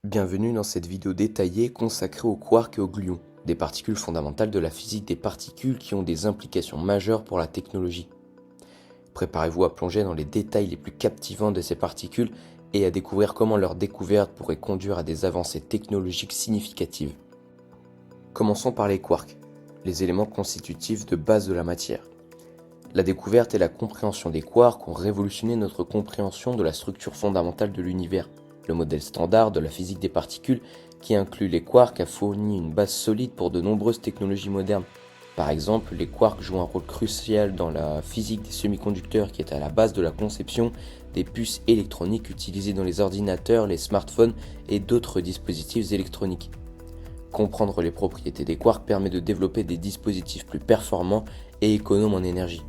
Bienvenue dans cette vidéo détaillée consacrée aux quarks et aux gluons, des particules fondamentales de la physique des particules qui ont des implications majeures pour la technologie. Préparez-vous à plonger dans les détails les plus captivants de ces particules et à découvrir comment leur découverte pourrait conduire à des avancées technologiques significatives. Commençons par les quarks, les éléments constitutifs de base de la matière. La découverte et la compréhension des quarks ont révolutionné notre compréhension de la structure fondamentale de l'univers. Le modèle standard de la physique des particules, qui inclut les quarks, a fourni une base solide pour de nombreuses technologies modernes. Par exemple, les quarks jouent un rôle crucial dans la physique des semi-conducteurs qui est à la base de la conception des puces électroniques utilisées dans les ordinateurs, les smartphones et d'autres dispositifs électroniques. Comprendre les propriétés des quarks permet de développer des dispositifs plus performants et économes en énergie.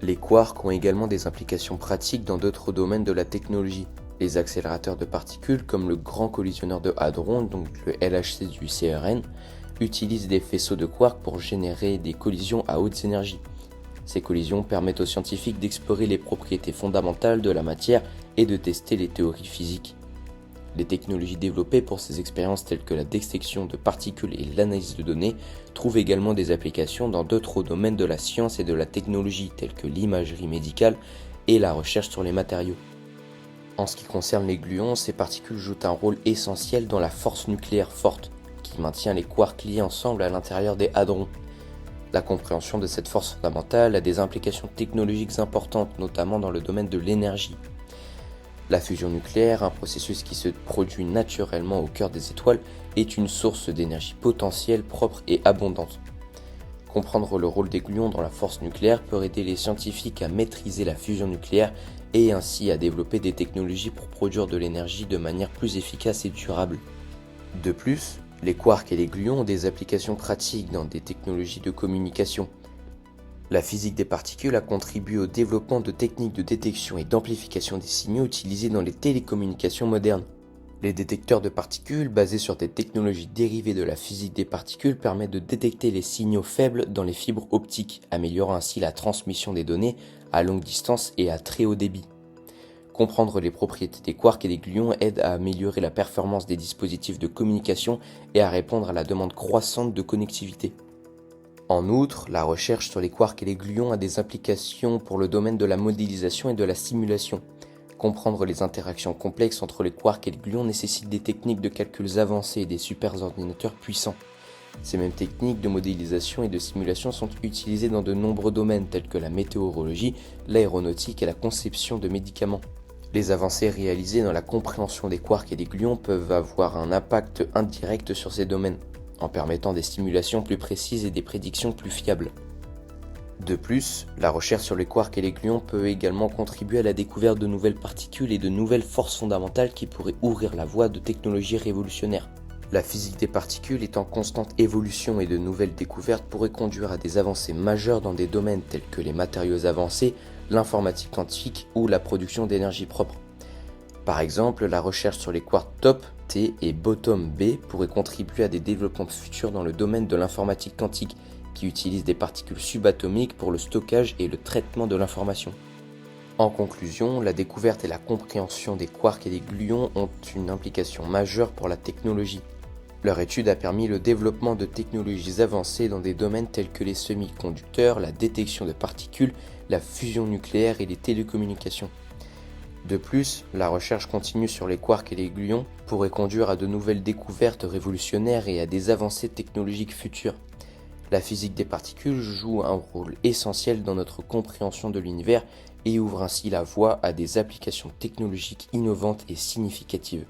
Les quarks ont également des implications pratiques dans d'autres domaines de la technologie. Les accélérateurs de particules, comme le Grand Collisionneur de Hadron, donc le LHC du CERN, utilisent des faisceaux de quarks pour générer des collisions à hautes énergies. Ces collisions permettent aux scientifiques d'explorer les propriétés fondamentales de la matière et de tester les théories physiques. Les technologies développées pour ces expériences telles que la détection de particules et l'analyse de données trouvent également des applications dans d'autres domaines de la science et de la technologie tels que l'imagerie médicale et la recherche sur les matériaux. En ce qui concerne les gluons, ces particules jouent un rôle essentiel dans la force nucléaire forte, qui maintient les quarks liés ensemble à l'intérieur des hadrons. La compréhension de cette force fondamentale a des implications technologiques importantes, notamment dans le domaine de l'énergie. La fusion nucléaire, un processus qui se produit naturellement au cœur des étoiles, est une source d'énergie potentielle propre et abondante. Comprendre le rôle des gluons dans la force nucléaire peut aider les scientifiques à maîtriser la fusion nucléaire et ainsi à développer des technologies pour produire de l'énergie de manière plus efficace et durable. De plus, les quarks et les gluons ont des applications pratiques dans des technologies de communication. La physique des particules a contribué au développement de techniques de détection et d'amplification des signaux utilisés dans les télécommunications modernes. Les détecteurs de particules, basés sur des technologies dérivées de la physique des particules, permettent de détecter les signaux faibles dans les fibres optiques, améliorant ainsi la transmission des données à longue distance et à très haut débit. Comprendre les propriétés des quarks et des gluons aide à améliorer la performance des dispositifs de communication et à répondre à la demande croissante de connectivité. En outre, la recherche sur les quarks et les gluons a des implications pour le domaine de la modélisation et de la simulation. Comprendre les interactions complexes entre les quarks et les gluons nécessite des techniques de calculs avancés et des superordinateurs puissants. Ces mêmes techniques de modélisation et de simulation sont utilisées dans de nombreux domaines tels que la météorologie, l'aéronautique et la conception de médicaments. Les avancées réalisées dans la compréhension des quarks et des gluons peuvent avoir un impact indirect sur ces domaines, en permettant des simulations plus précises et des prédictions plus fiables. De plus, la recherche sur les quarks et les gluons peut également contribuer à la découverte de nouvelles particules et de nouvelles forces fondamentales qui pourraient ouvrir la voie de technologies révolutionnaires. La physique des particules est en constante évolution et de nouvelles découvertes pourraient conduire à des avancées majeures dans des domaines tels que les matériaux avancés, l'informatique quantique ou la production d'énergie propre. Par exemple, la recherche sur les quarks top T et bottom B pourrait contribuer à des développements futurs dans le domaine de l'informatique quantique, qui utilise des particules subatomiques pour le stockage et le traitement de l'information. En conclusion, la découverte et la compréhension des quarks et des gluons ont une implication majeure pour la technologie. Leur étude a permis le développement de technologies avancées dans des domaines tels que les semi-conducteurs, la détection de particules, la fusion nucléaire et les télécommunications. De plus, la recherche continue sur les quarks et les gluons pourrait conduire à de nouvelles découvertes révolutionnaires et à des avancées technologiques futures. La physique des particules joue un rôle essentiel dans notre compréhension de l'univers et ouvre ainsi la voie à des applications technologiques innovantes et significatives.